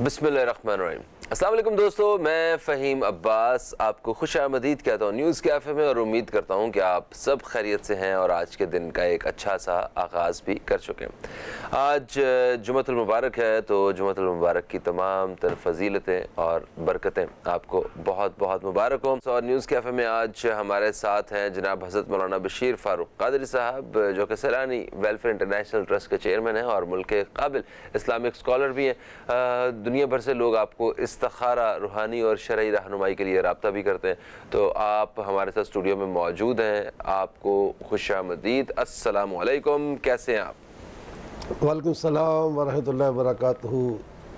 بسم اللہ الرحمن الرحیم۔ السلام علیکم دوستو، میں فہیم عباس آپ کو خوش آمدید کہتا ہوں نیوز کیفے میں، اور امید کرتا ہوں کہ آپ سب خیریت سے ہیں اور آج کے دن کا ایک اچھا سا آغاز بھی کر چکے ہیں۔ آج جمعۃ المبارک ہے، تو جمعۃ المبارک کی تمام تر فضیلتیں اور برکتیں آپ کو بہت بہت مبارک ہوں۔ اور نیوز کیفے میں آج ہمارے ساتھ ہیں جناب حضرت مولانا بشیر فاروق قادری صاحب، جو کہ سیلانی ویلفیئر انٹرنیشنل ٹرسٹ کے چیئرمین ہیں اور ملک کے قابل اسلامک اسکالر بھی ہیں۔ دنیا بھر سے لوگ آپ کو استخارہ، روحانی اور شرعی رہنمائی کے لیے رابطہ بھی کرتے ہیں، تو آپ ہمارے ساتھ اسٹوڈیو میں موجود ہیں۔ آپ کو خوش آمدید، السلام علیکم، کیسے ہیں آپ؟ وعلیکم السلام ورحمۃ اللہ وبرکاتہ۔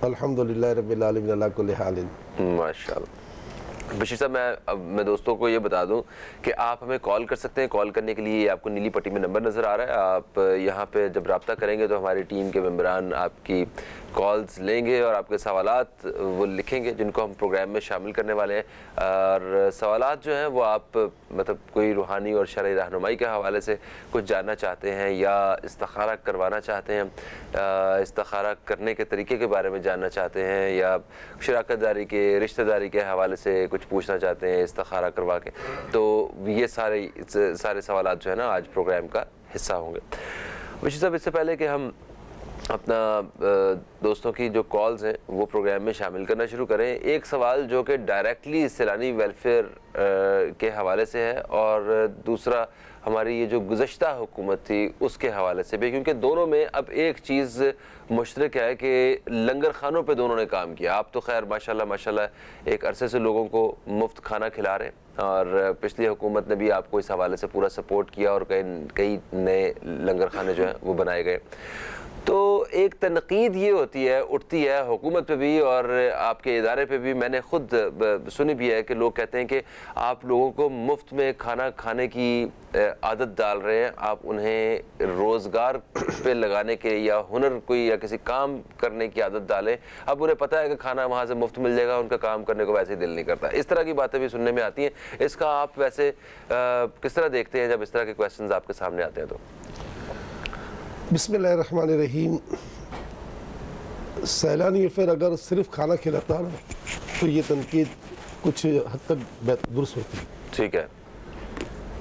الحمدللہ رب العالمین علی کل حال۔ ماشاءاللہ۔ بشیر صاحب، میں دوستوں کو یہ بتا دوں کہ آپ ہمیں کال کر سکتے ہیں۔ کال کرنے کے لیے آپ کو نیلی پٹی میں نمبر نظر آ رہا ہے، آپ یہاں پہ جب رابطہ کریں گے تو ہماری ٹیم کے ممبران آپ کی کالز لیں گے اور آپ کے سوالات وہ لکھیں گے جن کو ہم پروگرام میں شامل کرنے والے ہیں۔ اور سوالات جو ہیں وہ آپ مطلب کوئی روحانی اور شرعی رہنمائی کے حوالے سے کچھ جاننا چاہتے ہیں یا استخارہ کروانا چاہتے ہیں، استخارہ کرنے کے طریقے کے بارے میں جاننا چاہتے ہیں، یا شراکت داری کے، رشتہ داری کے حوالے سے کچھ پوچھنا چاہتے ہیں استخارہ کروا کے، تو یہ سارے سوالات جو ہے نا آج پروگرام کا حصہ ہوں گے۔ بشیر صاحب، اس سے پہلے کہ ہم اپنا دوستوں کی جو کالز ہیں وہ پروگرام میں شامل کرنا شروع کریں، ایک سوال جو کہ ڈائریکٹلی سیلانی ویلفیئر کے حوالے سے ہے، اور دوسرا ہماری یہ جو گزشتہ حکومت تھی اس کے حوالے سے بھی، کیونکہ دونوں میں اب ایک چیز مشترک ہے کہ لنگر خانوں پہ دونوں نے کام کیا۔ آپ تو خیر ماشاءاللہ ایک عرصے سے لوگوں کو مفت کھانا کھلا رہے ہیں، اور پچھلی حکومت نے بھی آپ کو اس حوالے سے پورا سپورٹ کیا اور کئی نئے لنگر خانے جو ہیں وہ بنائے گئے۔ تو ایک تنقید یہ اٹھتی ہے حکومت پہ بھی اور آپ کے ادارے پہ بھی، میں نے خود سنی بھی ہے کہ لوگ کہتے ہیں کہ آپ لوگوں کو مفت میں کھانا کھانے کی عادت ڈال رہے ہیں، آپ انہیں روزگار پہ لگانے کے یا ہنر کوئی یا کسی کام کرنے کی عادت ڈالیں۔ اب انہیں پتہ ہے کہ کھانا وہاں سے مفت مل جائے گا، ان کا کام کرنے کو ویسے ہی دل نہیں کرتا۔ اس طرح کی باتیں بھی سننے میں آتی ہیں، اس کا آپ ویسے کس طرح دیکھتے ہیں جب اس طرح کے کویسچنز آپ کے سامنے آتے ہیں تو؟ بسم اللہ الرحمن الرحیم۔ سیلانی ویلفیئر اگر صرف کھانا کھلاتا نا تو یہ تنقید کچھ حد تک درست ہوتی ہے۔ ٹھیک ہے۔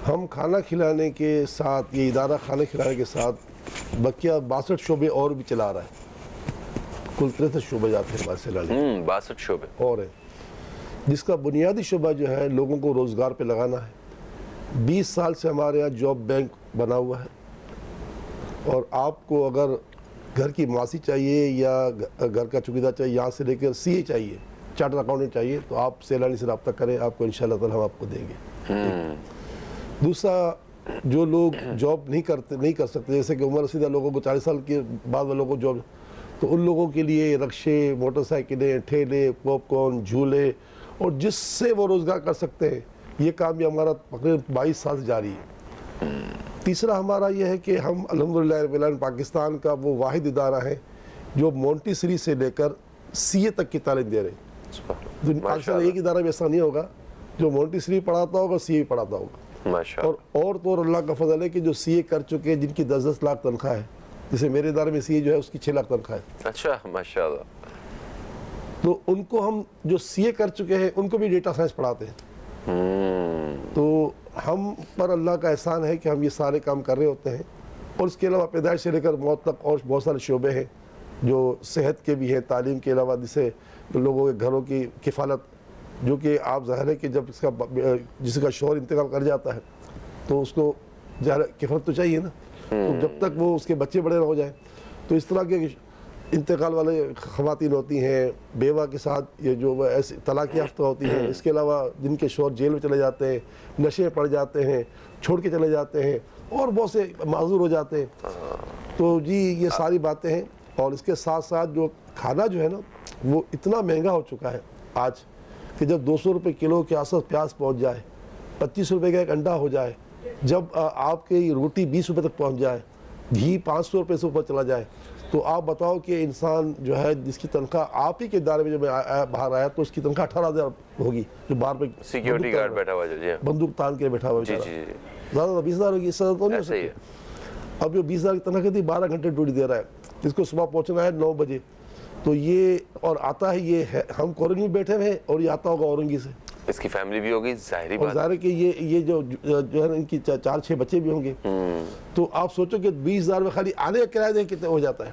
ہم کھانا کھلانے کے ساتھ، یہ ادارہ کھانا کھلانے کے ساتھ بقیہ 62 شعبے اور بھی چلا رہا ہے۔ کل 63 شعبے جاتے ہیں ہمارے سیلانی، 62 شعبے اور ہیں، جس کا بنیادی شعبہ جو ہے لوگوں کو روزگار پہ لگانا ہے۔ 20 سال سے ہمارے یہاں جاب بینک بنا ہوا ہے، اور آپ کو اگر گھر کی معاشی چاہیے یا گھر کا چوکیدار چاہیے، یہاں سے لے کر سی اے چاہیے، چارٹر اکاؤنٹنٹ چاہیے، تو آپ سیلانی سے رابطہ کریں، آپ کو انشاءاللہ تعالی ہم آپ کو دیں گے۔ دوسرا، جو لوگ جاب نہیں کر سکتے، جیسے کہ عمر رسیدہ لوگوں کو 40 سال کے بعد والوں کو جاب، تو ان لوگوں کے لیے رکشے، موٹر سائیکلیں، ٹھیلے، پاپ کارن، جھولے، اور جس سے وہ روزگار کر سکتے ہیں، یہ کام بھی ہمارا تقریباً 22 سال سے جاری ہے۔ تیسرا ہمارا یہ ہے کہ ہم الحمدللہ رب العالمین پاکستان کا وہ واحد ادارہ ہے جو مونٹیسری سے لے کر سی اے تک کی تعلیم دے رہے ہیں۔ پاکستان ایک ادارہ بھی ایسا نہیں ہوگا جو مونٹیسری پڑھاتا ہوگا، سی اے پڑھاتا ہوگا۔ اور تو اللہ کا فضل ہے کہ جو سی اے کر چکے ہیں، جن کی 10-10 لاکھ تنخواہ ہے، جیسے میرے ادارے میں سی اے جو ہے اس کی 6 لاکھ تنخواہ ہے۔ اچھا، ماشاءاللہ۔ تو ان کو ہم جو سی اے کر چکے ہیں ان کو بھی ڈیٹا سائنس پڑھاتے ہیں۔ تو ہم پر اللہ کا احسان ہے کہ ہم یہ سارے کام کر رہے ہوتے ہیں، اور اس کے علاوہ پیدائش سے لے کر موت تک اور بہت سارے شعبے ہیں جو صحت کے بھی ہیں، تعلیم کے علاوہ جسے لوگوں کے گھروں کی کفالت، جو کہ آپ ظاہر ہے کہ جب جس کا شوہر انتقال کر جاتا ہے تو اس کو کفالت تو چاہیے نا، تو جب تک وہ اس کے بچے بڑے نہ ہو جائیں، تو اس طرح کے انتقال والے خواتین ہوتی ہیں، بیوہ کے ساتھ یہ جو ایسے طلاق یافتہ ہوتی ہیں، اس کے علاوہ جن کے شوہر جیل میں چلے جاتے ہیں، نشے پڑ جاتے ہیں، چھوڑ کے چلے جاتے ہیں، اور بہت سے معذور ہو جاتے ہیں، تو جی یہ ساری باتیں ہیں۔ اور اس کے ساتھ ساتھ جو کھانا جو ہے نا وہ اتنا مہنگا ہو چکا ہے آج کہ جب 200 روپے کلو کے آس پاس پیاز پہنچ جائے، 25 روپے کا ایک انڈا ہو جائے، جب آپ کی روٹی 20 روپے تک پہنچ جائے، گھی 500 روپے سے اوپر چلا جائے، تو آپ بتاؤ کہ انسان جو ہے جس کی تنخواہ آپ ہی کے ادارے میں جب باہر آیا تو اس کی تنخواہ 18,000 ہوگی، جو باہر پہ سیکیورٹی گارڈ بیٹھا ہوا ہے، بندوق تان کے بیٹھا ہوا ہے، زیادہ 20,000 ہوگی، اس سے تو نہیں ہو سکتی۔ اب جو 20,000 کی تنخواہ تھی، 12 گھنٹے ڈیوٹی دے رہا ہے، جس کو صبح پہنچنا ہے 9 بجے، تو یہ اور آتا ہے یہ ہے ہم کورنگ میں بیٹھے ہوئے ہیں اور یہ آتا ہوگا اورنگی سے, اس کی فیملی بھی ہوگی ظاہری اور بات. ظاہر ہے کہ یہ جو ہے نا ان کی 4-6 بچے بھی ہوں گے. تو آپ سوچو کہ 20,000 میں خالی آنے کا کرایہ دیں کتنے ہو جاتا ہے.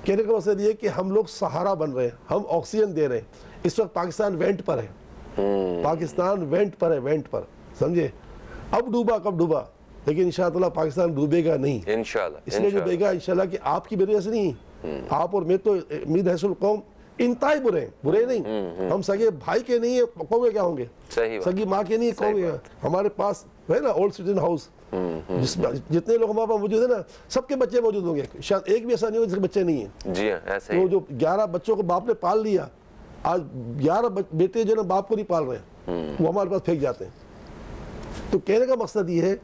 کہنے کا مقصد یہ کہ ہم لوگ سہارا بن رہے ہیں, ہم آکسیجن دے رہے ہیں. اس وقت پاکستان وینٹ پر ہے, پاکستان وینٹ پر ہے, وینٹ پر, سمجھے. اب ڈوبا کب ڈوبا, لیکن انشاءاللہ پاکستان ڈوبے گا نہیں انشاءاللہ. اس لیے ڈوبے گا انشاءاللہ کہ آپ کی وجہ سے نہیں. آپ اور میں تو امید حیث القوم انتہائی برے ہیں, برے نہیں, ہم سگے بھائی کے نہیں ہیں, قوم کے کیا ہوں گے, صحیح بات. سگی ماں کے نہیں قوم کے. ہمارے پاس ہے نا اولڈ سٹیزن ہاؤس, جس میں جتنے لوگ ہمارے پاس موجود ہیں نا سب کے بچے موجود ہوں گے, شاید ایک بھی ایسا نہیں ہو جس کے بچے نہیں ہیں. جی ہاں ایسے ہی. تو جو 11 بچوں کو باپ نے پال لیا, آج 11 بیٹے جو نا باپ کو نہیں پال رہے ہیں, وہ ہمارے پاس پھینک جاتے ہیں. تو کہنے کا مقصد یہ ہے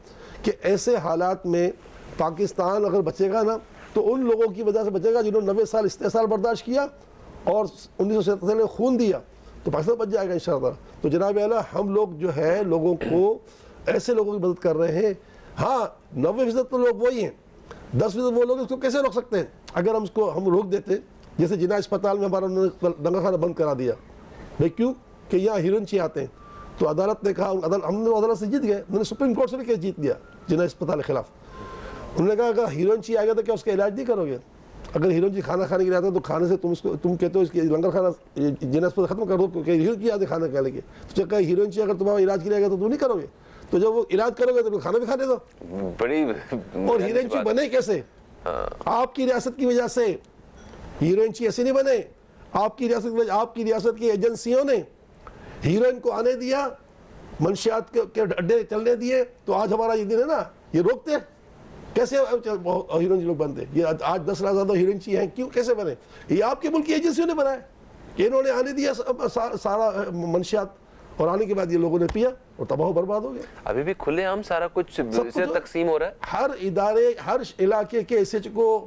کہ ایسے حالات میں پاکستان اگر بچے گا نا تو ان لوگوں کی وجہ سے بچے گا جنہوں نے 90 سال استحصال برداشت کیا اور 1947 میں خون دیا, تو پاکستان بچ جائے گا انشاءاللہ. تو جناب اعلیٰ ہم لوگ جو ہے لوگوں کو ایسے لوگوں کی مدد کر رہے ہیں. ہاں 90% تو لوگ وہی ہیں, 10% وہ لوگ اس کو کیسے روک سکتے ہیں. اگر ہم اس کو ہم روک دیتے, جیسے جناح اسپتال میں ہمارا دنگا خانہ بند کرا دیا, بھائی کیوں کہ یہاں ہیروئن آتے ہیں, تو عدالت نے کہا, ہم نے عدالت سے جیت گئے, انہوں نے سپریم کورٹ سے بھی کیس جیت لیا جناح اسپتال کے خلاف. انہوں نے کہا اگر ہیروئن آئے گا تو کیا اس کا علاج نہیں کرو گے. اگر ہیروئن کھانا کھانے کے لیے آتا ہے تو کھانے سے تم کہتے ہو اس کی لنگر کھانا جناح اسپتال ختم کر دو کیونکہ ہیروئن آتے کھانا کھانے کے, تو جب کہا ہیروئن اگر تمہارا علاج کے لیے آئے گا تو تم نہیں کرو گے, تو جب وہ علاج کرو گے تو کھانا بھی کھانے دو. بڑی اور ہیروئن بنے کیسے, آپ کی ریاست کی وجہ سے. ہیروئن ایسے نہیں بنے, آپ کی ریاست کی وجہ, آپ کی ریاست کی ایجنسیوں نے ہیروئن کو آنے دیا, منشیات کے اڈے چلنے دیے, تو آج ہمارا یہ دن ہے نا یہ روکتے کیسے ہیروئن لوگ بنتے. یہ آج 10 لاکھ زیادہ ہیروئن ہیں, کیوں کیسے بنے, یہ آپ کے ملک کی ایجنسیوں نے بنایا کہ انہوں نے آنے دیا سارا منشیات, اور آنے کے بعد یہ لوگوں نے پیا اور تباہ و برباد ہو گیا. ابھی بھی کھلے عام سارا کچھ سے تقسیم ہو رہا ہے. ہر ادارے, ہر علاقے کے ایس ایچ او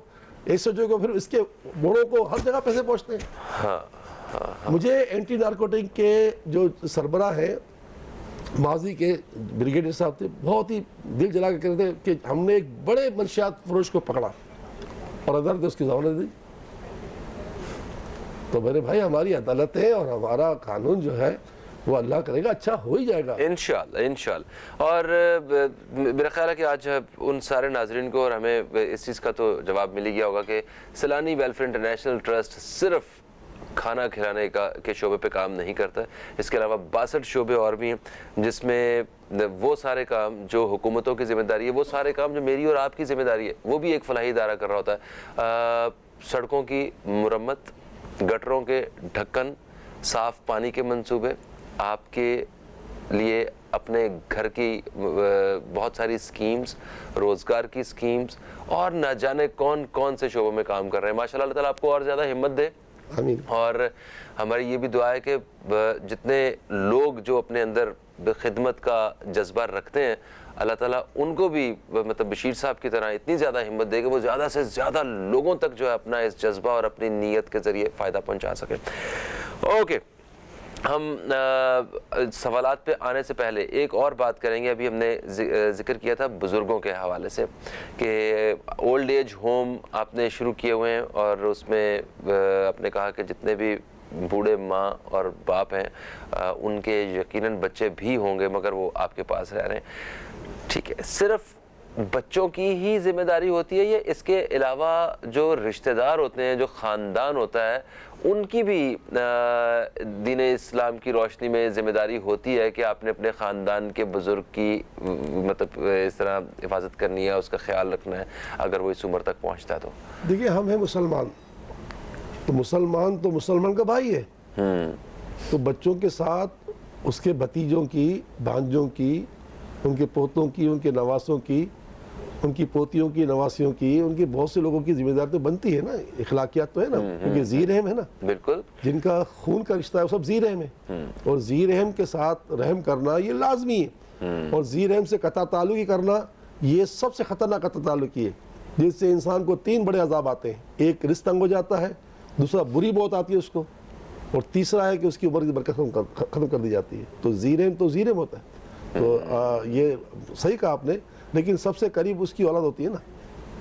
کو پھر اس کے بوڑوں کو ہر جگہ پیسے پہنچتے ہیں. مجھے اینٹی نارکوٹک کے جو سربراہ ہیں ماضی کے بریگیڈیئر صاحب تھے, بہت ہی دل جلا کے کہتے تھے کہ ہم نے ایک بڑے منشیات فروش کو پکڑا اور عدالت نے اس کی ضمانت دی. تو میرے بھائی ہماری عدالت ہے اور ہمارا قانون جو ہے وہ اللہ کرے گا اچھا ہو ہی جائے گا انشاءاللہ انشاءاللہ. اور میرا خیال ہے کہ آج ان سارے ناظرین کو اور ہمیں اس چیز کا تو جواب مل گیا ہوگا کہ سیلانی ویلفیئر انٹرنیشنل ٹرسٹ صرف کھانا کھلانے کے شعبے پہ کام نہیں کرتا ہے. اس کے علاوہ 62 شعبے اور بھی ہیں جس میں وہ سارے کام جو حکومتوں کی ذمہ داری ہے, وہ سارے کام جو میری اور آپ کی ذمہ داری ہے, وہ بھی ایک فلاحی ادارہ کر رہا ہوتا ہے. سڑکوں کی مرمت, گٹروں کے ڈھکن, صاف پانی کے منصوبے, آپ کے لیے اپنے گھر کی بہت ساری سکیمز, روزگار کی سکیمز, اور نہ جانے کون کون سے شعبوں میں کام کر رہے ہیں. ماشاءاللہ اللہ تعالیٰ آپ کو اور زیادہ ہمت دے. آمین. اور ہماری یہ بھی دعا ہے کہ جتنے لوگ جو اپنے اندر خدمت کا جذبہ رکھتے ہیں, اللہ تعالیٰ ان کو بھی مطلب بشیر صاحب کی طرح اتنی زیادہ ہمت دے کہ وہ زیادہ سے زیادہ لوگوں تک جو ہے اپنا اس جذبہ اور اپنی نیت کے ذریعے فائدہ پہنچا سکیں. اوکے, ہم سوالات پہ آنے سے پہلے ایک اور بات کریں گے. ابھی ہم نے ذکر کیا تھا بزرگوں کے حوالے سے کہ اولڈ ایج ہوم آپ نے شروع کیے ہوئے ہیں, اور اس میں آپ نے کہا کہ جتنے بھی بوڑھے ماں اور باپ ہیں ان کے یقیناً بچے بھی ہوں گے مگر وہ آپ کے پاس رہ رہے ہیں. ٹھیک ہے, صرف بچوں کی ہی ذمہ داری ہوتی ہے یا اس کے علاوہ جو رشتہ دار ہوتے ہیں, جو خاندان ہوتا ہے, ان کی بھی دین اسلام کی روشنی میں ذمہ داری ہوتی ہے کہ آپ نے اپنے خاندان کے بزرگ کی مطلب اس طرح حفاظت کرنی ہے, اس کا خیال رکھنا ہے اگر وہ اس عمر تک پہنچتا ہے؟ تو دیکھیے ہم ہیں مسلمان, تو مسلمان کا بھائی ہے, تو بچوں کے ساتھ اس کے بھتیجوں کی, بھانجوں کی, ان کے پوتوں کی, ان کے نواسوں کی, ان کی پوتیوں کی, نواسیوں کی, ان کے بہت سے لوگوں کی ذمہ داری تو بنتی ہے نا, اخلاقیات تو ہے نا, کیونکہ ذی رحم ہے نا, بالکل جن کا خون کا رشتہ ہے وہ سب ذی رحم ہے, اور ذی رحم کے ساتھ رحم کرنا یہ لازمی ہے, اور ذی رحم سے قطع تعلقی کرنا یہ سب سے خطرناک قطع تعلقی ہے جس سے انسان کو 3 بڑے عذاب آتے ہیں. ایک رزق تنگ ہو جاتا ہے, دوسرا بری موت آتی ہے اس کو, اور تیسرا ہے کہ اس کی عمر کی برکت ختم کر دی جاتی ہے. تو ذی رحم ہوتا ہے. تو یہ صحیح کہا آپ نے, لیکن سب سے قریب اس کی اولاد ہوتی ہے نا,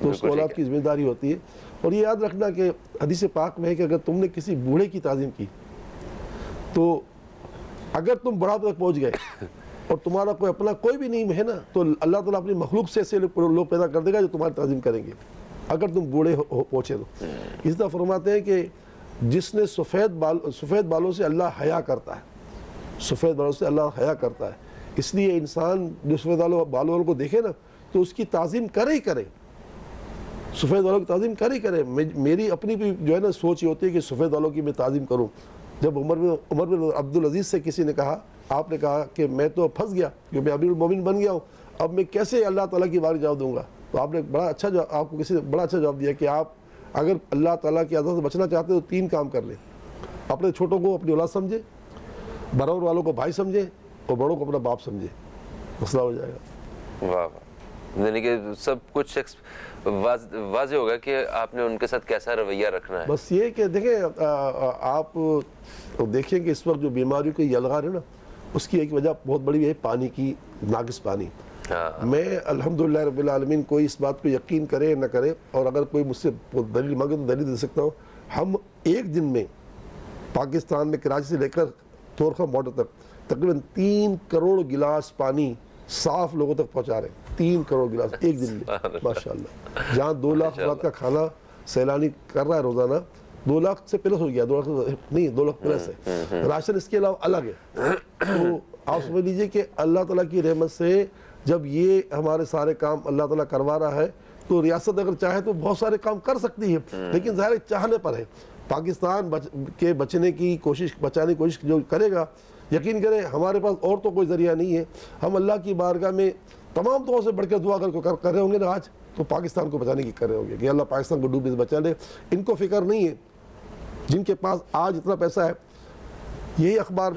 تو اس کو اولاد کی ذمہ داری ہوتی ہے. اور یہ یاد رکھنا کہ حدیث پاک میں ہے کہ اگر تم نے کسی بوڑھے کی تعظیم کی تو اگر تم بڑھاپے تک پہنچ گئے اور تمہارا کوئی اپنا کوئی بھی نہیں ہے نا, تو اللہ تعالیٰ اپنی مخلوق سے ایسے لوگ پیدا کر دے گا جو تمہاری تعظیم کریں گے اگر تم بوڑھے پہنچے تو. اس طرح فرماتے ہیں کہ جس نے سفید بالوں سے اللہ حیا کرتا ہے, سفید بالوں سے اللہ حیا کرتا ہے, اس لیے انسان جو سفید بالوں کو دیکھے نا تو اس کی تعظیم کرے ہی کرے, سفید بالوں کی تعظیم کرے. میری اپنی بھی جو ہے نا سوچ یہ ہوتی ہے کہ سفید بالوں کی میں تعظیم کروں. جب عمر بن عبدالعزیز سے کسی نے کہا, آپ نے کہا کہ میں تو پھنس گیا کہ میں امیر المومنین بن گیا ہوں, اب میں کیسے اللہ تعالیٰ کی بارگاہ جواب دوں گا, تو آپ نے آپ کو کسی نے بڑا اچھا جواب دیا کہ آپ اگر اللہ تعالیٰ کی عذاب سے بچنا چاہتے ہیں تو 3 کام کر لیں. اپنے چھوٹوں کو اپنی اولاد سمجھے, برابر والوں کو بھائی سمجھے, اور بڑوں کو اپنا باپ سمجھے, مسئلہ ہو جائے گا. واہ واہ, یعنی کہ سب کچھ واضح ہوگا کہ آپ نے ان کے ساتھ کیسا رویہ رکھنا ہے. بس یہ کہ دیکھیں آپ دیکھیں کہ اس وقت جو بیماریوں کی یلغار ہے نا, اس کی ایک وجہ بہت بڑی ہے پانی کی, ناقص پانی. میں الحمدللہ رب العالمین کوئی اس بات کو یقین کرے نہ کرے, اور اگر کوئی مجھ سے دلیل مانگے تو دلیل دے سکتا ہوں. ہم ایک دن میں پاکستان میں کراچی سے لے کر تورخم بارڈر تک تقریباً 3 کروڑ گلاس پانی صاف لوگوں تک پہنچا رہے ہیں. 3 کروڑ گلاس ایک دن میں, ماشاءاللہ. جہاں 2 لاکھ افراد کا کھانا سیلانی کر رہا ہے روزانہ, 2 لاکھ سے پلس ہو گیا, 2 لاکھ نہیں 2 لاکھ پلس ہے. راشن اس کے علاوہ الگ ہے. تو آپ سمجھ لیجیے کہ اللہ تعالیٰ کی رحمت سے جب یہ ہمارے سارے کام اللہ تعالیٰ کروا رہا ہے تو ریاست اگر چاہے تو بہت سارے کام کر سکتی ہے, لیکن ظاہر چاہنے پر ہے. پاکستان کے بچانے کی کوشش جو کرے گا, یقین کریں ہمارے پاس اور تو کوئی ذریعہ نہیں ہے. ہم اللہ کی بارگاہ میں تمام طور سے بڑھ کر دعا کر رہے ہوں گے نا آج, تو پاکستان کو بچانے کی کر رہے ہوں گے کہ اللہ پاکستان کو ڈوبنے سے بچا لے. ان کو فکر نہیں ہے جن کے پاس آج اتنا پیسہ ہے. یہی اخبار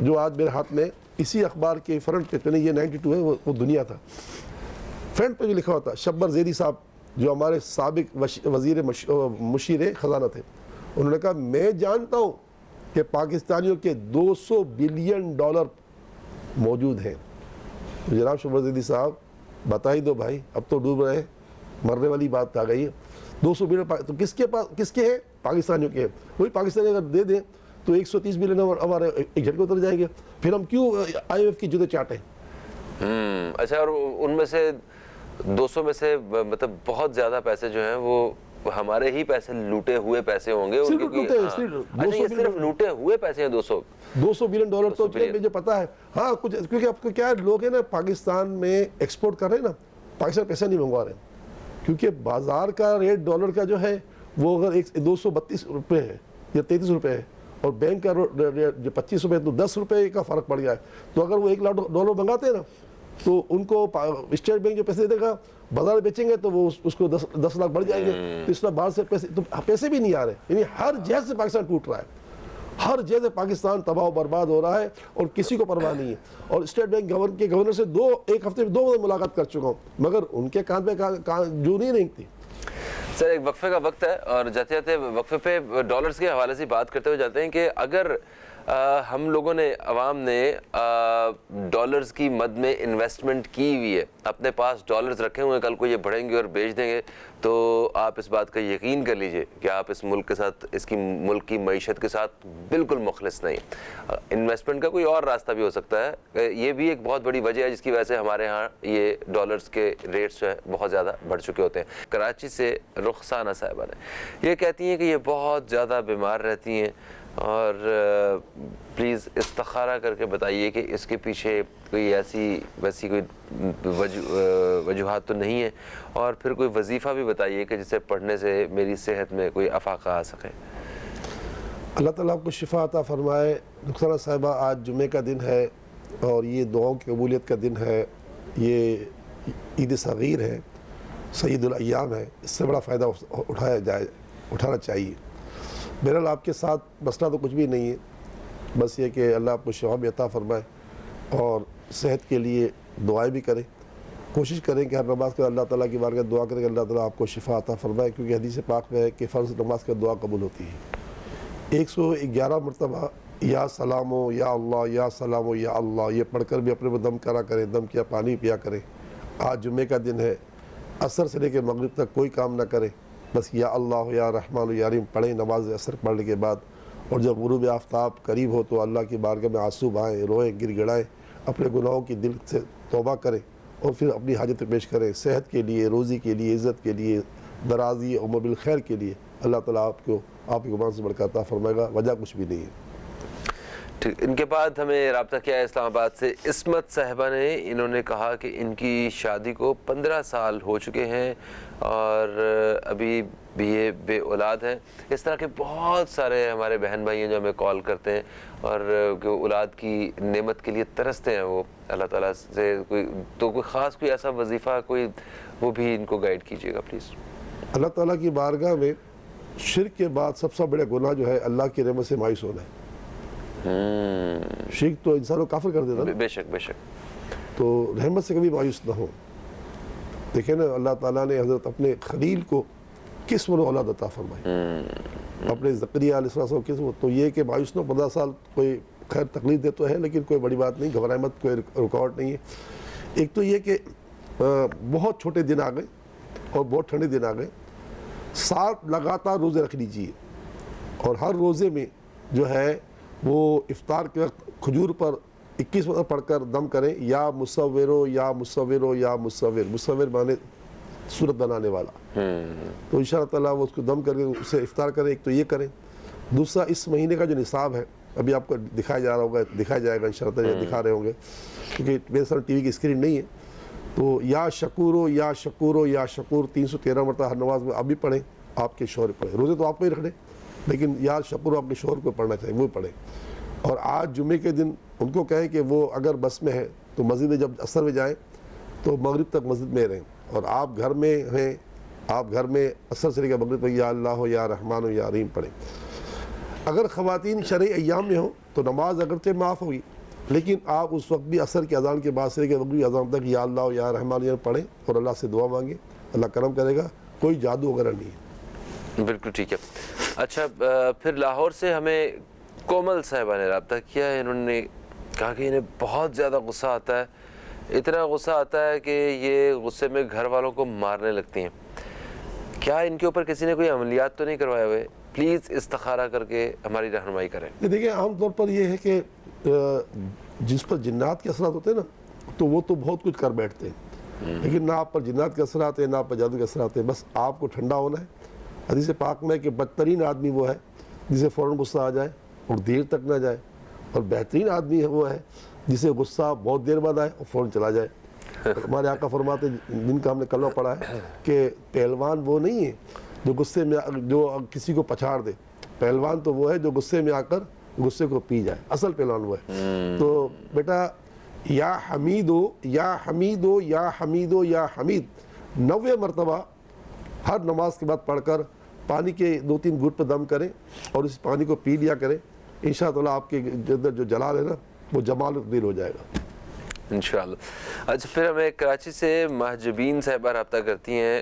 جو آج میرے ہاتھ میں, اسی اخبار کے فرنٹ پیج پہ, یہ 92 ہے, وہ دنیا تھا, فرنٹ پہ جو لکھا ہوتا, شبر زیدی صاحب جو ہمارے سابق وزیر مشیر خزانہ تھے, انہوں نے کہا میں جانتا ہوں کہ پاکستانیوں کے $200 بلین موجود ہیں. جناب شبر زیدی صاحب بتا ہی دو بھائی, اب تو ڈوب رہے ہیں, مرنے والی بات آ گئی ہے. 200 بلین تو کس کے ہیں؟ پاکستانیوں کے ہیں. وہی پاکستانی اگر دے دیں تو 130 بلین ہمارے ایک جھٹکے اتر جائیں گے. پھر ہم کیوں IMF کی جوتے چاٹیں؟ اچھا, اور ان میں سے 200 میں سے مطلب بہت زیادہ پیسے جو ہیں وہ ہمارے ہی پیسے, لوٹے ہوئے پیسے ہوں گے. صرف لوٹے ہوئے پیسے ہیں 200 بلین ڈالر. تو مجھے پتا ہے, ہاں کچھ, کیونکہ آپ کو کیا لوگ ہیں نا پاکستان میں ایکسپورٹ کر رہے ہیں نا, پاکستان پیسہ نہیں منگوا رہے ہیں, کیونکہ بازار کا ریٹ ڈالر کا جو ہے وہ اگر 232 روپے ہے یا 33 روپے ہے, اور بینک کا جو 25 روپے, تو 10 روپے کا فرق پڑ گیا ہے. تو اگر وہ $1 لاکھ منگاتے ہیں نا, تو ان کو اسٹیٹ بینک جو پیسے دے گا بازار میں بیچیں گے تو وہ اس کو 10 لاکھ بڑھ جائیں گے. تو اس طرح باہر سے پیسے بھی نہیں آ رہے. یعنی ہر جہت سے پاکستان ٹوٹ رہا ہے, ہر جہت سے پاکستان تباہ و برباد ہو رہا ہے, اور کسی کو پرواہ نہیں ہے. اور اسٹیٹ بینک کے گورنر سے ایک ہفتے میں 2 بار ملاقات کر چکا ہوں, مگر ان کے کان پہ جو نہیں رینگتی. سر ایک وقفے کا وقت ہے, اور جاتے جاتے وقفے پہ ڈالرز کے حوالے سے بات کرتے ہوئے جاتے ہیں کہ اگر ہم لوگوں نے, عوام نے ڈالرز کی مد میں انویسٹمنٹ کی ہوئی ہے, اپنے پاس ڈالرز رکھے ہوئے ہیں, کل کو یہ بڑھیں گے اور بیچ دیں گے, تو آپ اس بات کا یقین کر لیجئے کہ آپ اس ملک کے ساتھ, اس کی ملک کی معیشت کے ساتھ بالکل مخلص نہیں. انویسٹمنٹ کا کوئی اور راستہ بھی ہو سکتا ہے, یہ بھی ایک بہت بڑی وجہ ہے جس کی وجہ سے ہمارے ہاں یہ ڈالرز کے ریٹس جو ہیں بہت زیادہ بڑھ چکے ہوتے ہیں. کراچی سے رخسانہ صاحبہ نے یہ کہتی ہیں کہ یہ بہت زیادہ بیمار رہتی ہیں, اور پلیز استخارہ کر کے بتائیے کہ اس کے پیچھے کوئی ویسی کوئی وجوہات تو نہیں ہے, اور پھر کوئی وظیفہ بھی بتائیے کہ جسے پڑھنے سے میری صحت میں کوئی افاقہ آ سکے. اللہ تعالیٰ آپ کو شفا عطا فرمائے. رخسانہ صاحبہ, آج جمعے کا دن ہے اور یہ دعاؤں کی قبولیت کا دن ہے, یہ عید صغیر ہے, سید الایام ہے, اس سے بڑا فائدہ اٹھانا چاہیے. بہرحال آپ کے ساتھ مسئلہ تو کچھ بھی نہیں ہے, بس یہ کہ اللہ آپ کو شفا بھی عطا فرمائے, اور صحت کے لیے دعائیں بھی کریں. کوشش کریں کہ ہر نماز کے اللہ تعالیٰ کی بارگاہ دعا کریں کہ اللہ تعالیٰ آپ کو شفا عطا فرمائے, کیونکہ حدیث پاک میں ہے کہ فرض نماز کا دعا قبول ہوتی ہے. 111 مرتبہ یا سلامو یا اللہ, یا سلامو یا اللہ, یہ پڑھ کر بھی اپنے کو دم کرا کریں, دم کیا پانی پیا کریں. آج جمعے کا دن ہے, عصر سے لے کے مغرب تک کوئی کام نہ کریں، بس یا اللہ یا رحمان یا رحیم پڑھیں نماز عصر پڑھنے کے بعد، اور جب غروب آفتاب قریب ہو تو اللہ کی بارگاہ میں آنسو بہائیں، روئیں، گر گڑائیں، اپنے گناہوں کی دل سے توبہ کریں، اور پھر اپنی حاجت پیش کریں، صحت کے لیے، روزی کے لیے، عزت کے لیے، درازی عمر بالخیر کے لیے۔ اللہ تعالیٰ آپ کی گمان سے بڑھ کر عطا فرمائے گا، وجہ کچھ بھی نہیں ہے۔ ٹھیک، ان کے بعد ہمیں رابطہ کیا ہے اسلام آباد سے عصمت صاحبہ نے، انہوں نے کہا کہ ان کی شادی کو 15 سال ہو چکے ہیں اور ابھی بھی یہ بے اولاد ہیں۔ اس طرح کے بہت سارے ہمارے بہن بھائی ہیں جو ہمیں کال کرتے ہیں اور جو اولاد کی نعمت کے لیے ترستے ہیں، وہ اللہ تعالیٰ سے کوئی خاص کوئی ایسا وظیفہ کوئی وہ بھی ان کو گائیڈ کیجیے گا پلیز۔ اللہ تعالیٰ کی بارگاہ میں شرک کے بعد سب سے بڑے گناہ جو ہے اللہ کی رحمت سے مایوس ہونا ہے۔ شرک تو انسان کو کافر کر دیتا نا، بے شک بے شک۔ تو رحمت سے کبھی مایوس نہ ہو۔ دیکھیں نا اللہ تعالیٰ نے حضرت اپنے خلیل کو قسم و اولاد عطا فرمائی، اپنے زکریا علیہ السلام کو قسم، تو یہ کہ مایوس نہ 15 سال کوئی خیر تکلیف دے تو ہے، لیکن کوئی بڑی بات نہیں، گھبرائے مت، کوئی ریکارڈ نہیں ہے۔ ایک تو یہ کہ بہت چھوٹے دن آ گئے اور بہت ٹھنڈے دن آ گئے، 7 لگاتار روزے رکھ لیجیے، اور ہر روزے میں جو ہے وہ افطار کے وقت کھجور پر 21 مرتبہ پڑھ کر دم کریں، یا مصورو یا مصورو یا مصور، مصور مانے صورت بنانے والا، تو انشاءاللہ تعالیٰ وہ اس کو دم کر کے اسے افطار کریں۔ ایک تو یہ کریں۔ دوسرا، اس مہینے کا جو نصاب ہے ابھی آپ کو دکھایا جا رہا ہوگا، دکھایا جائے گا انشاءاللہ تعالیٰ، دکھا رہے ہوں گے کیونکہ میرے سامنے ٹی وی کی اسکرین نہیں ہے، تو یا شکورو یا شکورو یا شکور 313 مرتبہ ہر نماز میں آپ بھی پڑھیں، آپ کے شوہر پڑھیں، روزے تو آپ کو ہی رکھنے، لیکن یا شکور آپ کے شوہر کو پڑھنا چاہیے، وہ پڑھیں۔ اور آج جمعے کے دن ان کو کہیں کہ وہ اگر بس میں ہے تو مسجد میں جب عصر میں جائیں تو مغرب تک مسجد میں رہیں، اور آپ گھر میں ہیں، آپ گھر میں عصر سے لے کے مغرب تک یا اللہ یا رحمان و یا رحیم پڑھیں۔ اگر خواتین شرعی ایام میں ہوں تو نماز اگرچہ معاف ہوگی، لیکن آپ اس وقت بھی عصر کی اذان کے بعد سے لے کے مغرب کی اذان تک یا اللہ یا رحمان یا پڑھیں اور اللہ سے دعا مانگیں، اللہ کرم کرے گا، کوئی جادو وغیرہ نہیں ہے۔ بالکل ٹھیک ہے۔ اچھا، پھر لاہور سے ہمیں کومل صاحبہ نے رابطہ کیا ہے، انہوں نے کہا کہ انہیں بہت زیادہ غصہ آتا ہے، اتنا غصہ آتا ہے کہ یہ غصے میں گھر والوں کو مارنے لگتی ہیں۔ کیا ان کے اوپر کسی نے کوئی عملیات تو نہیں کروائے ہوئے؟ پلیز استخارہ کر کے ہماری رہنمائی کریں۔ دیکھیں، عام طور پر یہ ہے کہ جس پر جنات کے اثرات ہوتے ہیں نا، تو وہ تو بہت کچھ کر بیٹھتے ہیں، لیکن نہ آپ پر جنات کے اثرات ہیں نہ آپ پر جادو کے اثرات ہیں، بس آپ کو ٹھنڈا ہونا ہے۔ حدیث پاک میں کہ بدترین آدمی وہ ہے جسے فوراً غصہ آ جائے اور دیر تک نہ جائے، اور بہترین آدمی وہ ہے جسے غصہ بہت دیر بعد آئے اور فوراً چلا جائے۔ ہمارے آقا فرماتے ہیں، جن کا ہم نے کلمہ پڑھا ہے، کہ پہلوان وہ نہیں ہے جو غصے میں جو کسی کو پچھاڑ دے، پہلوان تو وہ ہے جو غصے میں آ کر غصے کو پی جائے، اصل پہلوان وہ ہے۔ تو بیٹا، یا حمیدو یا حمیدو یا حمیدو یا حمید 90 مرتبہ ہر نماز کے بعد پڑھ کر پانی کے 2-3 گھونٹ پہ دم کریں اور اس پانی کو پی لیا کریں، انشاءاللہ آپ کے اندر جو جلال ہے نا وہ جمال تبدیل ہو جائے گا انشاءاللہ۔ اچھا، پھر ہمیں کراچی سے مہجبین صاحبہ رابطہ کرتی ہیں،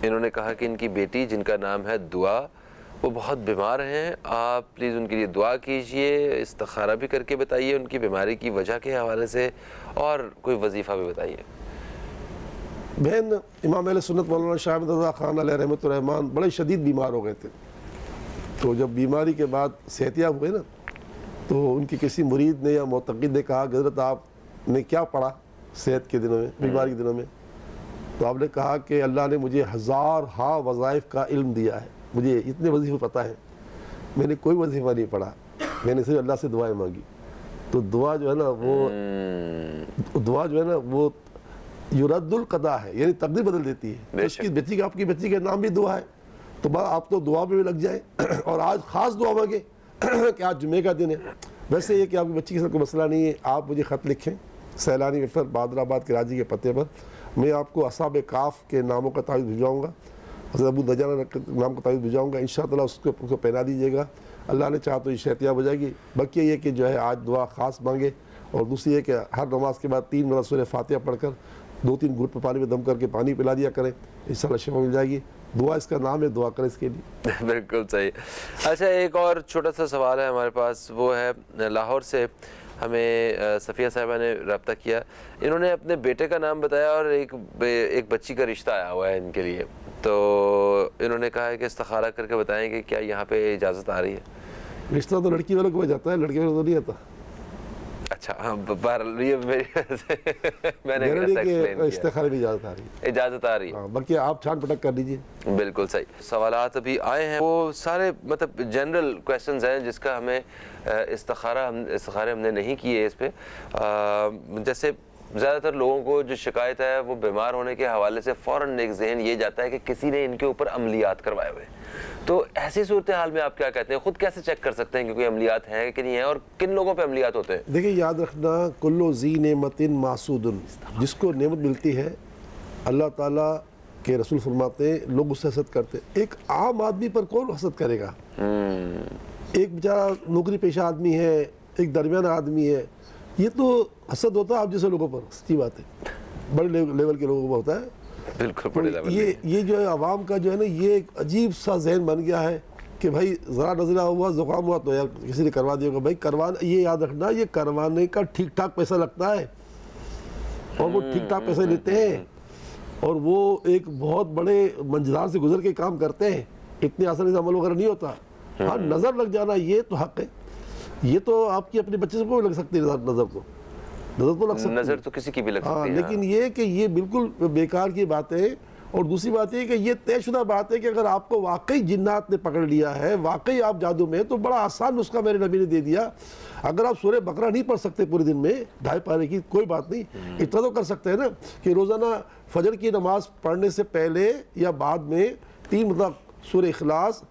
انہوں نے کہا کہ ان کی بیٹی جن کا نام ہے دعا، وہ بہت بیمار ہیں، آپ پلیز ان کے لیے دعا کیجئے، استخارہ بھی کر کے بتائیے ان کی بیماری کی وجہ کے حوالے سے، اور کوئی وظیفہ بھی بتائیے۔ بہن، امام اہل سنت مولانا شاہ احمد رضا خان علیہ رحمۃ الرحمان بڑے شدید بیمار ہو گئے تھے، تو جب بیماری کے بعد صحتیاب ہوئے نا، تو ان کی کسی مرید نے یا معتقد نے کہا کہ حضرت آپ نے کیا پڑھا صحت کے دنوں میں، بیماری کے دنوں میں؟ تو آپ نے کہا کہ اللہ نے مجھے 1000 وظائف کا علم دیا ہے، مجھے اتنے وظیفے پتہ ہیں، میں نے کوئی وظیفہ نہیں پڑھا، میں نے صرف اللہ سے دعائیں مانگی۔ تو دعا جو ہے نا وہ یرد القضاء ہے، یعنی تقدیر بدل دیتی ہے۔ اس کی بچی کا، آپ کی بچی کا نام بھی دعا ہے، تو آپ تو دعا میں بھی لگ جائیں، اور آج خاص دعا مانگیں کہ آج جمعے کا دن ہے۔ ویسے یہ کہ آپ کی بچی کے ساتھ کوئی مسئلہ نہیں ہے، آپ مجھے خط لکھیں سیلانی محفل بادر آباد کراچی کے پتے پر، میں آپ کو اصحاب کاف کے ناموں کا تعویذ بھجواؤں گا، حضرت ابو دجانہ کے نام کا تعویذ بھجواؤں گا، انشاءاللہ اس کو پہنا دیجیے گا، اللہ نے چاہا تو یہ شہتیاب ہو جائے گی۔ باقی یہ کہ جو ہے آج دعا خاص مانگے، اور دوسری یہ کہ ہر نماز کے بعد 3 مرتبہ سورہ فاتحہ پڑھ کر 2-3 گھونٹ پہ پانی میں دم کر کے پانی پلا دیا کریں، انشاءاللہ شفا مل جائے گی۔ دعا اس کا نام ہے، دعا کریں اس کے لیے۔ بالکل صحیح۔ اچھا، ایک اور چھوٹا سا سوال ہے ہمارے پاس، وہ ہے لاہور سے ہمیں صفیہ صاحبہ نے رابطہ کیا. انہوں نے اپنے بیٹے کا نام بتایا اور ایک بچی کا رشتہ آیا ہوا ہے ان کے لیے. تو انہوں نے کہا ہے کہ استخارہ کر کے بتائیں کہ کیا یہاں پہ اجازت آ رہی ہے. رشتہ تو لڑکی والوں کو جاتا ہے, لڑکے والوں کو نہیں آتا. اچھا ہاں یہ میں نے استخارے میں اجازت آ رہی ہے, اجازت آ رہی ہے. باقی آپ چھان پٹک کر لیجیے. بالکل صحیح. سوالات ابھی آئے ہیں, وہ سارے مطلب جنرل کویسچنز ہیں جس کا ہمیں استخارے ہم نے نہیں کیے اس پہ. جیسے زیادہ تر لوگوں کو جو شکایت ہے وہ بیمار ہونے کے حوالے سے فوراً ایک ذہن یہ جاتا ہے کہ کسی نے ان کے اوپر عملیات کروائے ہوئے. تو ایسی صورتحال میں آپ کیا کہتے ہیں, خود کیسے چیک کر سکتے ہیں کہ کوئی عملیات ہیں کہ نہیں ہیں, اور کن لوگوں پہ عملیات ہوتے ہیں؟ دیکھیں یاد رکھنا, کلو ذی نعمت محسود, جس کو نعمت ملتی ہے اللہ تعالیٰ کے رسول فرماتے ہیں لوگ اس سے حسد کرتے ہیں. ایک عام آدمی پر کون حسد کرے گا؟ ایک بیچارہ نوکری پیشہ آدمی ہے, ایک درمیانہ آدمی ہے, یہ تو حسد ہوتا ہے آپ جیسے لوگوں پر. سچی بات ہے, بڑے لیول کے لوگوں پر ہوتا ہے. بالکل بڑے لیول. یہ جو ہے عوام کا جو ہے نا, یہ ایک عجیب سا ذہن بن گیا ہے کہ بھائی ذرا نزلہ ہوا, زکام ہوا تو یار کسی نے کروا دیا ہوگا. بھائی کروانا, یہ یاد رکھنا, یہ کروانے کا ٹھیک ٹھاک پیسہ لگتا ہے اور وہ ٹھیک ٹھاک پیسے لیتے ہیں, اور وہ ایک بہت بڑے منجلار سے گزر کے کام کرتے ہیں. اتنی آسانی سے عمل وغیرہ نہیں ہوتا. ہاں نظر لگ جانا یہ تو حق ہے, یہ تو آپ کی اپنے بچے سے کو بھی لگ سکتی ہے. نظر تو لگ سکتی ہے, نظر تو کسی کی بھی لگ سکتی ہے. لیکن یہ کہ یہ بالکل بیکار کی بات ہے. اور دوسری بات یہ کہ یہ طے شدہ بات ہے کہ اگر آپ کو واقعی جنات نے پکڑ لیا ہے, واقعی آپ جادو میں, تو بڑا آسان نسخہ میرے نبی نے دے دیا. اگر آپ سورہ بقرہ نہیں پڑھ سکتے پورے دن میں 2.5 پارے کی, کوئی بات نہیں, اتنا تو کر سکتے ہیں نا کہ روزانہ فجر کی نماز پڑھنے سے پہلے یا بعد میں 3 مرتبہ سورہ اخلاص,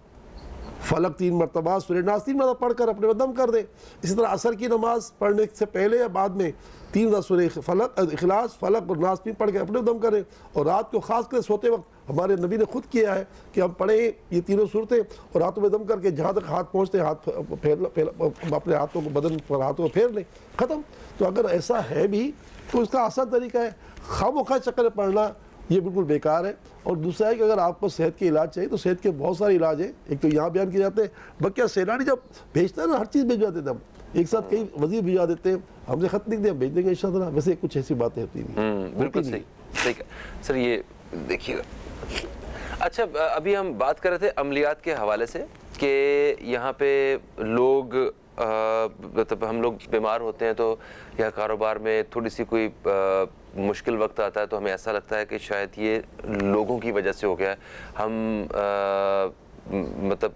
فلق 3 مرتبہ, سورہ ناس 3 مرتبہ پڑھ کر اپنے میں دم کر دیں. اسی طرح عصر کی نماز پڑھنے سے پہلے یا بعد میں 3 مرتبہ سورہ فلق, اخلاص, فلق اور ناس 3 پڑھ کے اپنے دم کریں. اور رات کو خاص کر سوتے وقت ہمارے نبی نے خود کیا ہے کہ ہم پڑھیں یہ تینوں صورتیں اور ہاتھوں میں دم کر کے جہاں تک ہاتھ پہنچتے ہاتھ اپنے ہاتھوں کو بدن پر ہاتھوں کو پھیر لیں, ختم. تو اگر ایسا ہے بھی تو اس کا آسان طریقہ ہے. خواہ چکر پڑھنا یہ بالکل بیکار ہے. اور دوسرا ہے کہ اگر آپ کو صحت کے علاج چاہیے تو صحت کے بہت سارے علاج ہیں. ایک تو یہاں بیان کیے جاتے ہیں, بکیا سیلانی جب بھیجتا ہے نا, ہر چیز بھیجوا دیتے ہیں ہم, ایک ساتھ کئی وزیر بھیجوا دیتے ہیں, ہم سے خط لکھ دیں, ہم بھیج دیں گے انشاءاللہ. ویسے کچھ ایسی باتیں ہوتی نہیں. بالکل صحیح. ٹھیک ہے سر, یہ دیکھیے گا. اچھا ابھی ہم بات کر رہے تھے عملیات کے حوالے سے کہ یہاں پہ لوگ مطلب ہم لوگ بیمار ہوتے ہیں تو یا کاروبار میں تھوڑی سی کوئی مشکل وقت آتا ہے تو ہمیں ایسا لگتا ہے کہ شاید یہ لوگوں کی وجہ سے ہو گیا ہے. ہم مطلب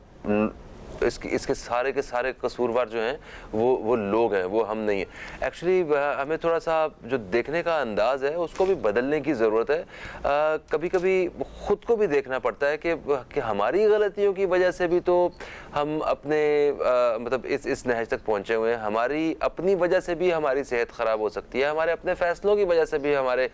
اس کے سارے قصوروار جو ہیں وہ لوگ ہیں, وہ ہم نہیں ہیں. ایکچولی ہمیں تھوڑا سا جو دیکھنے کا انداز ہے اس کو بھی بدلنے کی ضرورت ہے. کبھی کبھی خود کو بھی دیکھنا پڑتا ہے کہ ہماری غلطیوں کی وجہ سے بھی تو ہم اپنے مطلب اس نہج تک پہنچے ہوئے ہیں. ہماری اپنی وجہ سے بھی ہماری صحت خراب ہو سکتی ہے, ہمارے اپنے فیصلوں کی وجہ سے بھی ہمارے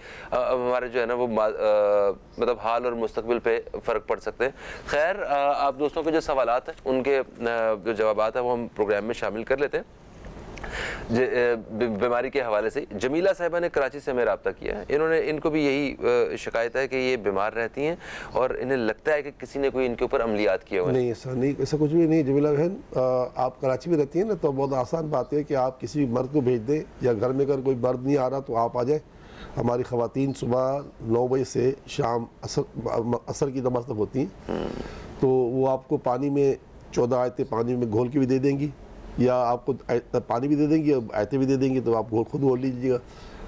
جو ہے نا وہ مطلب حال اور مستقبل پہ فرق پڑ سکتے ہیں. خیر, آپ دوستوں کے جو سوالات ہیں ان کے جو جوابات ہیں وہ ہم پروگرام میں شامل کر لیتے ہیں. بیماری کے حوالے سے جمیلہ صاحبہ نے کراچی سے ہمیں رابطہ کیا ہے. ان کو بھی یہی شکایت ہے کہ یہ بیمار رہتی ہیں اور انہیں لگتا ہے کہ کسی نے کوئی ان کے اوپر عملیات کیا ہوا ہے. نہیں, ایسا کچھ بھی نہیں. جمیلہ بہن, آپ کراچی میں رہتی ہیں نا, تو بہت آسان بات ہے کہ آپ کسی مرد کو بھیج دیں, یا گھر میں اگر کوئی مرد نہیں آ رہا تو آپ آ جائیں. ہماری خواتین صبح 9 بجے سے شام عصر کی نماز تک ہوتی ہیں, تو وہ آپ کو پانی میں 14 آیتیں پانی میں گھول کے بھی دے دیں گی, یا آپ کو پانی بھی دے دیں گی, آیتیں بھی دے دیں گی, تو آپ خود گھول لیجیے گا.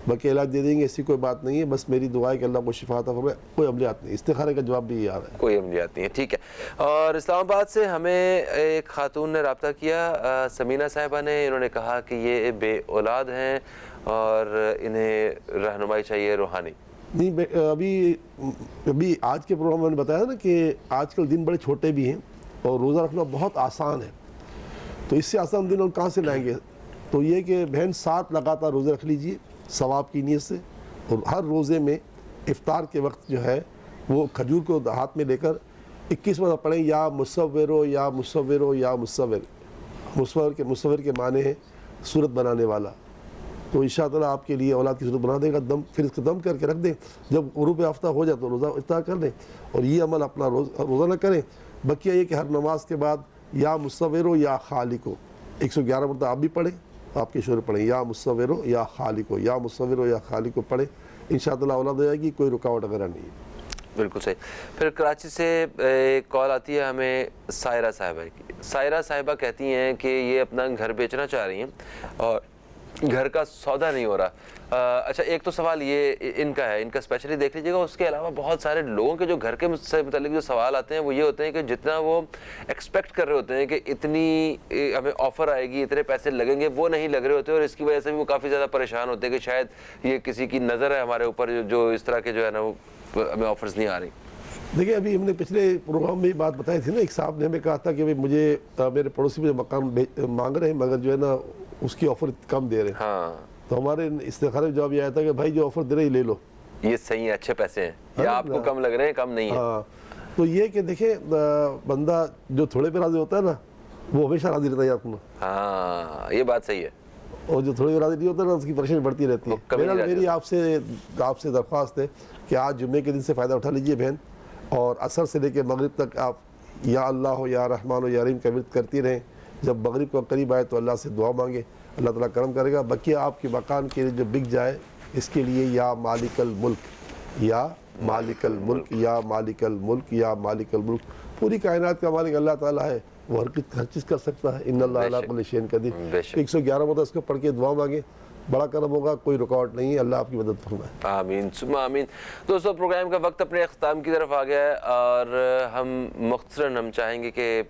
باقی علاج دے دیں گے, ایسی کوئی بات نہیں ہے. بس میری دعا ہے کہ اللہ کو شفا عطا فرمائے. کوئی عملیات نہیں. استخارے کا جواب بھی یہ آ رہا ہے, کوئی عملیات نہیں ہے. ٹھیک ہے. اور اسلام آباد سے ہمیں ایک خاتون نے رابطہ کیا, سمینہ صاحبہ نے. انہوں نے کہا کہ یہ بے اولاد ہیں اور انہیں رہنمائی چاہیے روحانی. نہیں, ابھی آج کے پروگرام میں نے بتایا نا کہ آج کل دن بڑے چھوٹے بھی ہیں اور روزہ رکھنا بہت آسان ہے. تو اس سے آسان دن ہم کہاں سے لائیں گے؟ تو یہ کہ بہن 7 لگاتار روزے رکھ لیجئے ثواب کی نیت سے, اور ہر روزے میں افطار کے وقت جو ہے وہ کھجور کو ہاتھ میں لے کر 21 مرتبہ پڑھیں, یا مصورو یا مصورو یا مصور. مصور کے معنی ہے صورت بنانے والا. تو انشاءاللہ آپ کے لیے اولاد کی صورت بنا دے گا. پھر اس کو دم کر کے رکھ دیں, جب غروب آفتہ ہو جائے تو روزہ افطار کر دیں. اور یہ عمل اپنا روزہ نہ کریں. بقیہ یہ کہ ہر نماز کے بعد یا مصورو یا خالقو 111 مرتبہ آپ بھی پڑھیں, آپ کے شعر پڑھیں یا مصور ہو یا خالق ہو، یا مصور ہو یا خالق کو پڑھیں، انشاءاللہ اولاد ہو جائے گی، کوئی رکاوٹ وغیرہ نہیں ہے۔ بالکل صحیح۔ پھر کراچی سے ایک کال آتی ہے ہمیں سائرہ صاحبہ کی۔ سائرہ صاحبہ کہتی ہیں کہ یہ اپنا گھر بیچنا چاہ رہی ہیں اور گھر کا سودا نہیں ہو رہا۔ اچھا ایک تو سوال یہ ان کا ہے، ان کا اسپیشلی دیکھ لیجیے گا، اس کے علاوہ بہت سارے لوگوں کے جو گھر کے سے متعلق جو سوال آتے ہیں وہ یہ ہوتے ہیں کہ جتنا وہ ایکسپیکٹ کر رہے ہوتے ہیں کہ اتنی ہمیں آفر آئے گی، اتنے پیسے لگیں گے، وہ نہیں لگ رہے ہوتے، اور اس کی وجہ سے بھی وہ کافی زیادہ پریشان ہوتے ہیں کہ شاید یہ کسی کی نظر ہے ہمارے اوپر جو اس طرح کے جو ہے نا وہ ہمیں آفرز نہیں آ رہی۔ دیکھیں ابھی ہم نے پچھلے پروگرام میں یہ بات بتائی تھی نا، ایک صاحب نے ہمیں کہا تھا کہ بھئی مجھے میرے پڑوسی مجھے مکان مانگ رہے ہیں مگر جو ہے نا اس کی آفر کم دے رہے ہیں، ہاں تو ہمارے استخارے میں جواب یہ آیا تھا کہ بھائی جو آفر دے رہے ہیں لے لو۔ یہ صحیح ہے، اچھے پیسے ہیں، یا آپ کو کم لگ رہے ہیں، کم نہیں ہے۔ ہاں تو یہ کہ دیکھیں بندہ جو تھوڑے پہ راضی ہوتا ہے نا وہ ہمیشہ راضی رہتا ہے یاد رکھنا، ہاں یہ بات صحیح ہے۔ اور جو تھوڑے پہ راضی نہیں ہوتا ہے نا اس کی پریشانی بڑھتی رہتی ہے۔ میری آپ سے درخواست ہے کہ آج جمعے کے دن سے فائدہ اٹھا لیجئے بہن، اور عصر سے لے کے مغرب تک آپ یا اللہ ہو یا رحمان ہو یا رحیم کا ورد کرتی رہیں۔ جب مغرب کو قریب آئے تو اللہ سے دعا مانگے، اللہ تعالیٰ کرم کرے گا۔ بقیہ آپ کے مکان کے لیے جو بک جائے اس کے لیے یا مالک الملک یا مالک الملک یا مالک الملک یا مالک الملک، پوری کائنات کا مالک اللہ تعالیٰ ہے، وہ ہر چیز کر سکتا ہے۔ ان اللہ علی کل شیء قدیر، 111 مرتبہ اس کو پڑھ کے دعا مانگے، بڑا کرم ہوگا، کوئی رکاوٹ نہیں ہے، اللہ آپ کی مدد فرمائے۔ آمین ثم آمین۔ دوستو پروگرام کا وقت اپنے اختتام کی طرف آ گیا ہے، اور ہم مختصراً ہم چاہیں گے کہ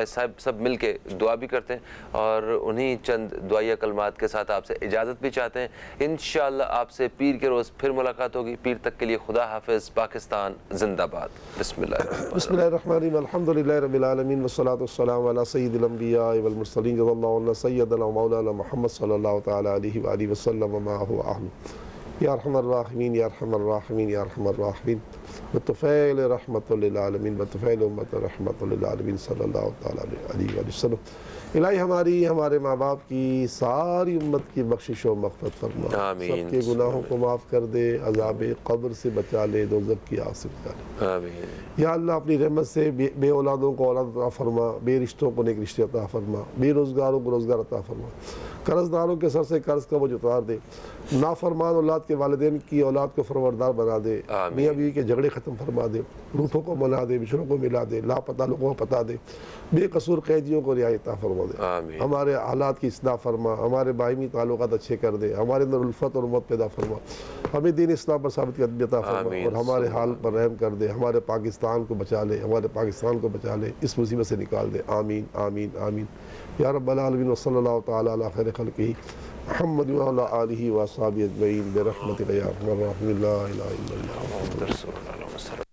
صاحب سب مل کے دعا بھی کرتے ہیں اور انہی چند دعائیہ کلمات کے ساتھ آپ سے اجازت بھی چاہتے ہیں۔ انشاءاللہ آپ سے پیر کے روز پھر ملاقات ہوگی۔ پیر تک کے لیے خدا حافظ، پاکستان زندہ باد۔ بسم اللہ الرحمن الرحیم۔ بسم اللہ الرحمن الرحیم، الحمدللہ رب العالمین والصلاة والسلام علی سید الانبیاء والمرسلین، جزا اللہ عنا سیدنا مولانا محمد صلی اللہ تعالی علیہ وآلہ وسلم وما هو اہل۔ یا ارحم الراحمین یا ارحم الراحمین یا ارحم الراحمین، بطفیل رحمت للعالمین، بطفیل امت رحمت للعالمین صلی اللہ تعالی علیہ وآلہ وسلم۔ الہی ہماری ہمارے ماں باپ کی ساری امت کی بخشش و مغفرت فرما، آمین۔ سب کے گناہوں کو معاف کر دے، عذاب قبر سے بچا لے، دوزخ کی آگ سے بچا لے۔ آمین۔ یا اللہ اپنی رحمت سے بے اولادوں کو اولاد عطا فرما، بے رشتوں کو نیک رشتے عطا فرما، بے روزگاروں کو روزگار عطا فرما، قرض داروں کے سر سے قرض کا بوجھ اتار دے، نافرمان اولاد کے والدین کی اولاد کو فرمانبردار بنا دے، میاں بیوی کے جھگڑے ختم فرما دے، روٹھوں کو منا دے، بچھڑوں کو ملا دے، لاپتہ لوگوں کو پتا دے، بے قصور قیدیوں کو رہائی عطا فرما دے، آمین۔ ہمارے حالات کی اصلاح فرما، ہمارے باہمی تعلقات اچھے کر دے، ہمارے اندر الفت اور امت پیدا فرما، ہمیں دین اسلام پر ثابت قدمی عطا فرما، اور ہمارے حال پر رحم کر دے، ہمارے پاکستان کو بچا لے، ہمارے پاکستان کو بچا لے، اس مصیبت سے نکال دے۔ آمین آمین آمین یا رب العالمین، وصلی اللہ تعالی علی خیر خلقہ محمد وعلی آلہ واصحابہ اجمعین برحمتک یا ارحم الراحمین، لا الہ الا اللہ۔ محمد رسول اللہ۔